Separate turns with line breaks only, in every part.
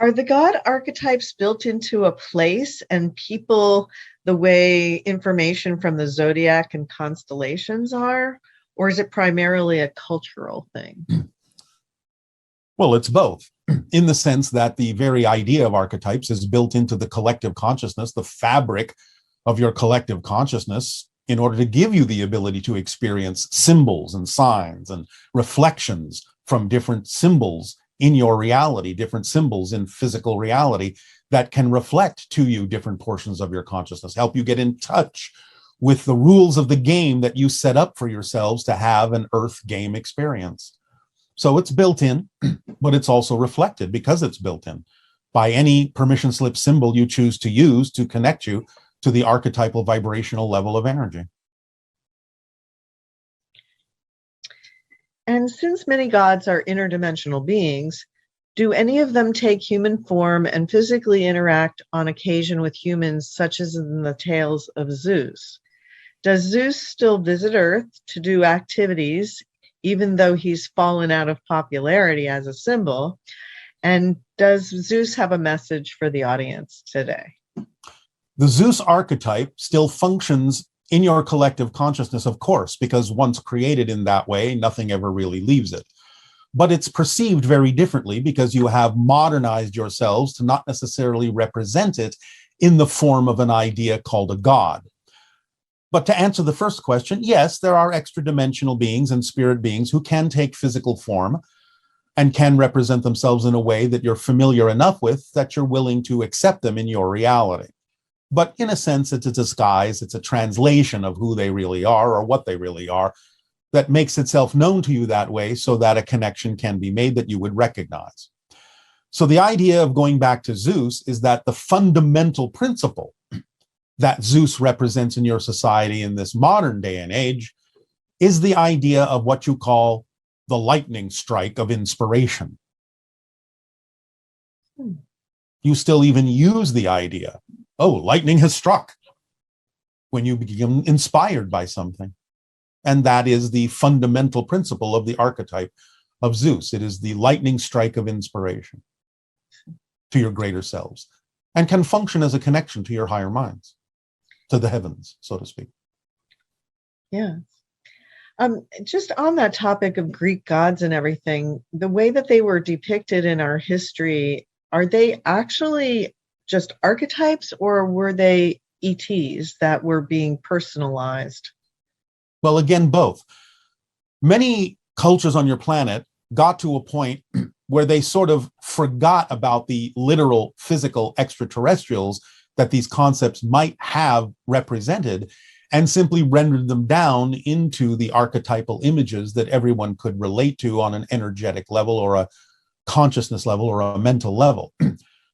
Are the god archetypes built into a place and people the way information from the zodiac and constellations are? Or is it primarily a cultural thing?
Well, it's both, in the sense that the very idea of archetypes is built into the collective consciousness, the fabric of your collective consciousness, in order to give you the ability to experience symbols and signs and reflections from different symbols in your reality, different symbols in physical reality that can reflect to you different portions of your consciousness, help you get in touch with the rules of the game that you set up for yourselves to have an earth game experience. So it's built in, but it's also reflected because it's built in by any permission slip symbol you choose to use to connect you to the archetypal vibrational level of energy.
And since many gods are interdimensional beings, do any of them take human form and physically interact on occasion with humans, such as in the tales of Zeus? Does Zeus still visit Earth to do activities, even though he's fallen out of popularity as a symbol? And does Zeus have a message for the audience today?
The Zeus archetype still functions in your collective consciousness, of course, because once created in that way, nothing ever really leaves it. But it's perceived very differently because you have modernized yourselves to not necessarily represent it in the form of an idea called a god. But to answer the first question, yes, there are extra dimensional beings and spirit beings who can take physical form and can represent themselves in a way that you're familiar enough with that you're willing to accept them in your reality. But in a sense, it's a disguise, it's a translation of who they really are or what they really are that makes itself known to you that way so that a connection can be made that you would recognize. So the idea of going back to Zeus is that the fundamental principle that Zeus represents in your society in this modern day and age is the idea of what you call the lightning strike of inspiration. You still even use the idea, oh, lightning has struck, when you become inspired by something. And that is the fundamental principle of the archetype of Zeus. It is the lightning strike of inspiration to your greater selves and can function as a connection to your higher minds, to the heavens, so to speak.
Yeah. Just on that topic of Greek gods and everything, the way that they were depicted in our history, are they actually just archetypes or were they ETs that were being personalized?
Well, again, both. Many cultures on your planet got to a point where they sort of forgot about the literal physical extraterrestrials that these concepts might have represented and simply rendered them down into the archetypal images that everyone could relate to on an energetic level or a consciousness level or a mental level.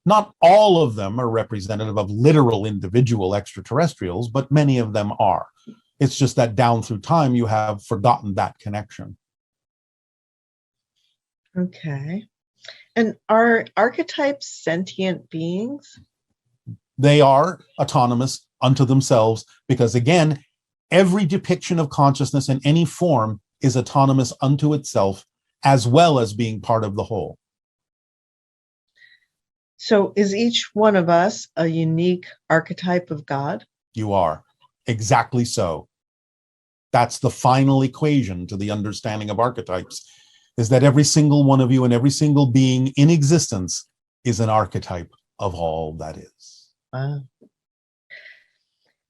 Not all of them are representative of literal individual extraterrestrials, but many of them are. It's just that down through time, you have forgotten that connection.
Okay. And are archetypes sentient beings?
They are autonomous unto themselves because, again, every depiction of consciousness in any form is autonomous unto itself as well as being part of the whole.
So is each one of us a unique archetype of God?
You are. Exactly so. That's the final equation to the understanding of archetypes, is that every single one of you and every single being in existence is an archetype of all that is.
Wow.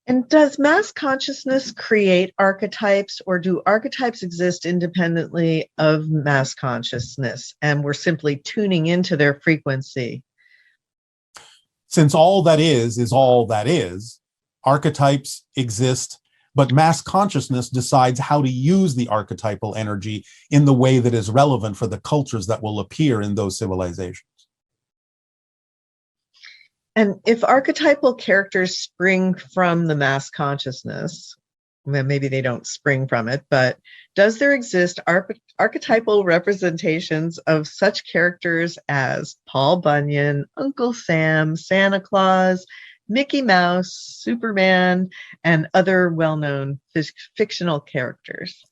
And does mass consciousness create archetypes, or do archetypes exist independently of mass consciousness and we're simply tuning into their frequency?
Since all that is all that is, archetypes exist, but mass consciousness decides how to use the archetypal energy in the way that is relevant for the cultures that will appear in those civilizations.
And if archetypal characters spring from the mass consciousness, well, maybe they don't spring from it, but does there exist archetypal representations of such characters as Paul Bunyan, Uncle Sam, Santa Claus, Mickey Mouse, Superman, and other well-known fictional characters?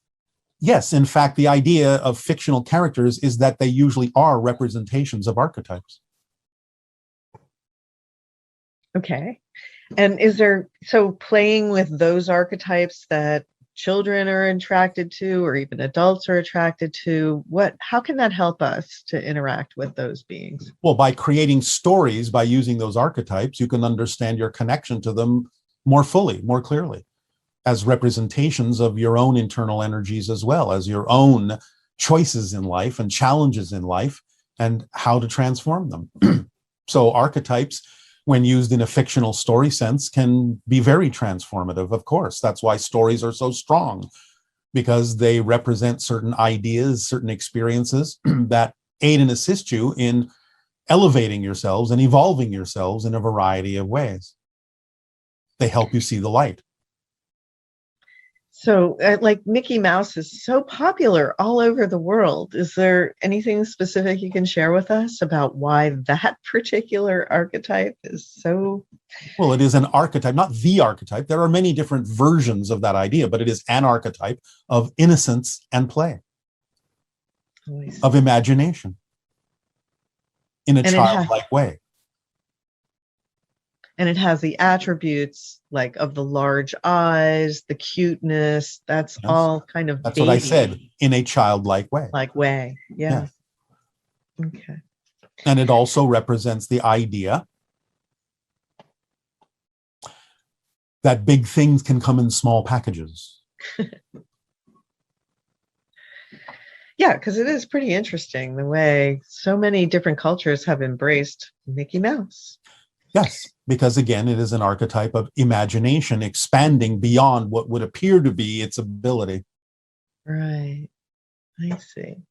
Yes, in fact, the idea of fictional characters is that they usually are representations of archetypes.
Okay. And is there, so playing with those archetypes that children are attracted to, or even adults are attracted to, how can that help us to interact with those beings?
Well, by creating stories, by using those archetypes, you can understand your connection to them more fully, more clearly, as representations of your own internal energies, as well as your own choices in life and challenges in life and how to transform them. So archetypes, when used in a fictional story sense, can be very transformative, of course. That's why stories are so strong, because they represent certain ideas, certain experiences that aid and assist you in elevating yourselves and evolving yourselves in a variety of ways. They help you see the light.
So, like Mickey Mouse is so popular all over the world. Is there anything specific you can share with us about why that particular archetype is so?
Well, it is an archetype, not the archetype. There are many different versions of that idea, but it is an archetype of innocence and play, of imagination in a childlike way.
And it has the attributes like of the large eyes, the cuteness. That's all kind of
That's what I said, in a childlike way.
Like way. Yeah. Okay.
And it also represents the idea that big things can come in small packages.
Yeah, because it is pretty interesting the way so many different cultures have embraced Mickey Mouse.
Yes, because again, it is an archetype of imagination expanding beyond what would appear to be its ability.
Right. I see.